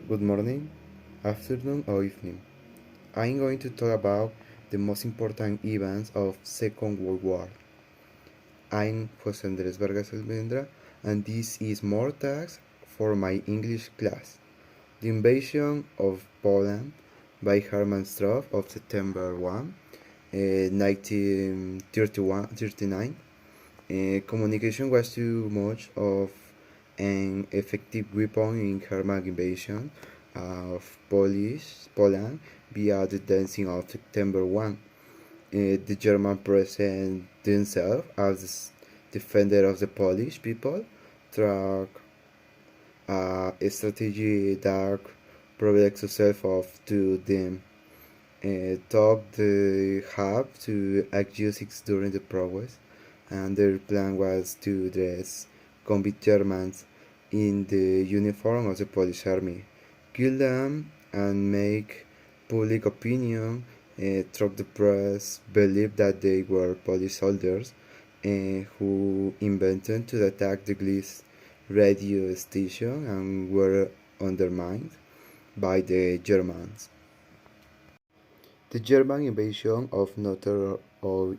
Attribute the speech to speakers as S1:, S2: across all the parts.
S1: Good morning, afternoon, or evening. I'm going to talk about the most important events of Second World War. I'm José Andrés Vargas Almendra, and this is more tags for my English class. The invasion of Poland by Hermann Struve of September 1, 1939. Communication was too much of an effective weapon in German invasion of Poland via the dancing of September 1. The German present themselves as defender of the Polish people through a strategy that proved successful to them. Talk they have to accuse during the progress, and their plan was to dress convict Germans in the uniform of the Polish army, kill them, and make public opinion through the press believe that they were Polish soldiers who invented to attack the Gliss radio station and were undermined by the Germans. The German invasion of Northern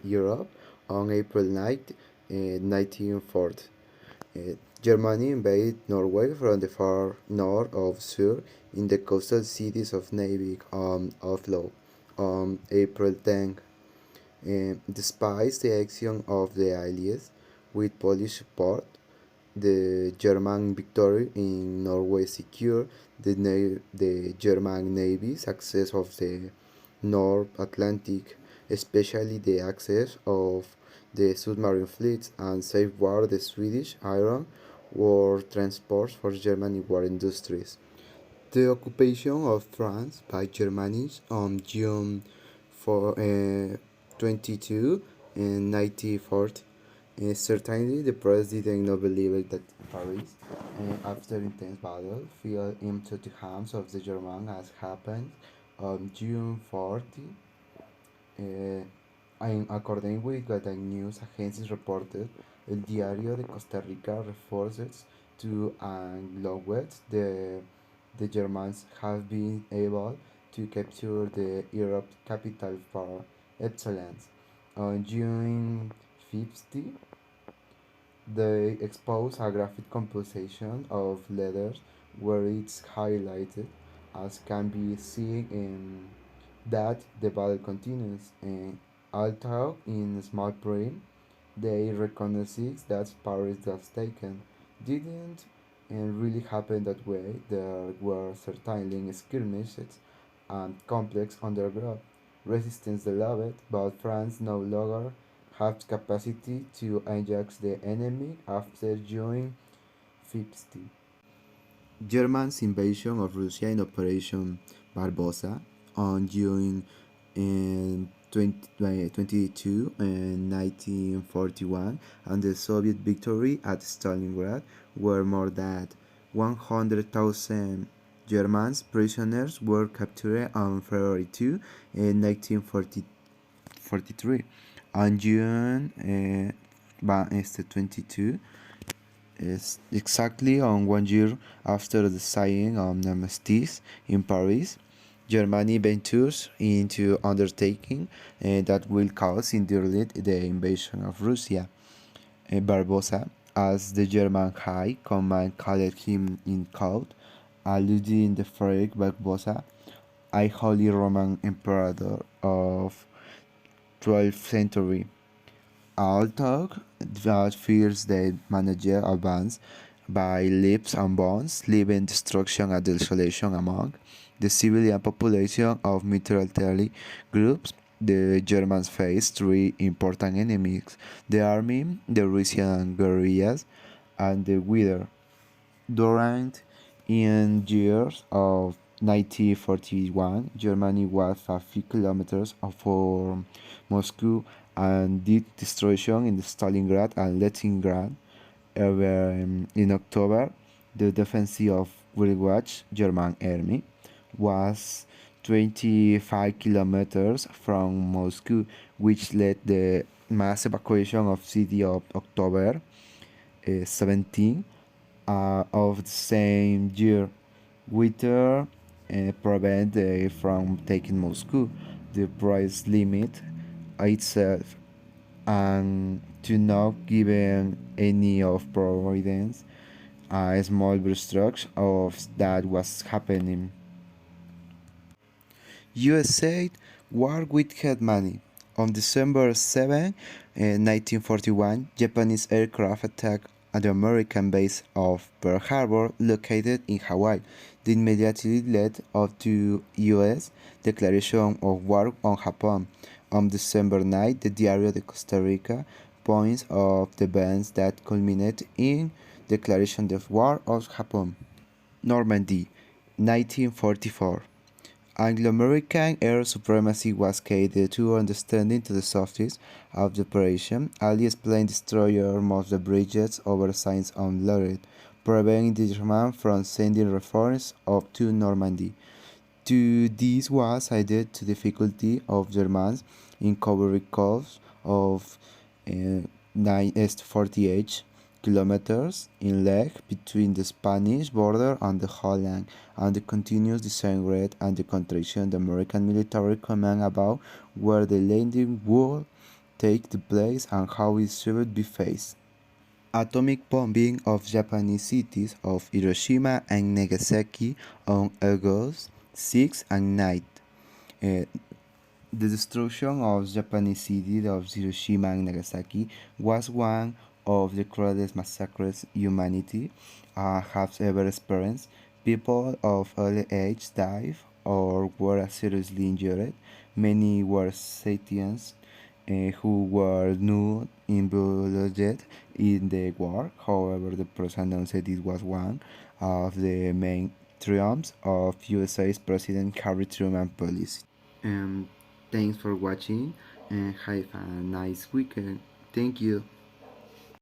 S1: Europe on April 1940. Germany invaded Norway from the far north of Sur in the coastal cities of Narvik and Oslo on April 10. Despite the action of the Allies with Polish support, the German victory in Norway secured the German Navy's access of the North Atlantic, especially the access of the submarine fleets, and safeguard the Swedish iron ore transports for German war industries. The occupation of France by Germany on June 22 in 1940. Certainly, the press did not believe that Paris, after intense battle, fell into the hands of the Germans as happened on June 40. Uh, According with what the news agencies reported, El Diario de Costa Rica reports to acknowledge the Germans have been able to capture the Europe capital for excellence. On June 50, they expose a graphic composition of letters where it's highlighted, as can be seen in that the battle continues. And although in small print, they recognize that Paris was taken. Didn't really happen that way. There were certainly skirmishes and complex underground resistance developed, but France no longer had capacity to engage the enemy after June 50. Germany's invasion of Russia in Operation Barbarossa on June 22 in 1941, and the Soviet victory at Stalingrad, where more than 100,000 German prisoners were captured on February 2 in 1943. On June 22, is exactly on 1 year after the signing of an armistice in Paris, Germany ventures into undertaking that will cause indeed the invasion of Russia. Barbarossa, as the German High Command called him in code, alluding the Frederick Barbarossa, a Holy Roman Emperor of 12th century. Although that fears the manager advance by leaps and bounds, leaving destruction and desolation among the civilian population of military groups, the Germans faced three important enemies: the army, the Russian guerrillas, and the weather. During in years of 1941, Germany was a few kilometers from Moscow and did destruction in Stalingrad and Leningrad. In October, the defensive of Greenwich German army was 25 kilometers from Moscow, which led the mass evacuation of city of October 17 of the same year. Winter prevent from taking Moscow, the price limit itself, and to not given any of providence a small restructure of that was happening. USA war with headmoney. On December 7, 1941, Japanese aircraft attacked at the American base of Pearl Harbor located in Hawaii. This immediately led up to U.S. declaration of war on Japan. On December 9, the Diario de Costa Rica points of the events that culminated in declaration of war on Japan. Normandy, 1944. Anglo-American air supremacy was key to understanding to the success of the operation. Ali explained destroyer most the bridges over Saint unloaded, preventing the Germans from sending reinforcements up to Normandy. To this was added to difficulty of Germans in covering coves of 48 kilometers in length between the Spanish border and the Holland, and the continuous disagreement and the contradiction of the American military command about where the landing would take place and how it should be faced. Atomic bombing of Japanese cities of Hiroshima and Nagasaki on August 6 and 9. Uh, the destruction of Japanese cities of Hiroshima and Nagasaki was one of the cruelest massacres humanity has ever experienced. People of early age died or were seriously injured. Many were civilians who were not involved in the war. However, the press announced it was one of the main triumphs of USA's President Harry Truman policy. Um, Thanks for watching and have a nice weekend. Thank you.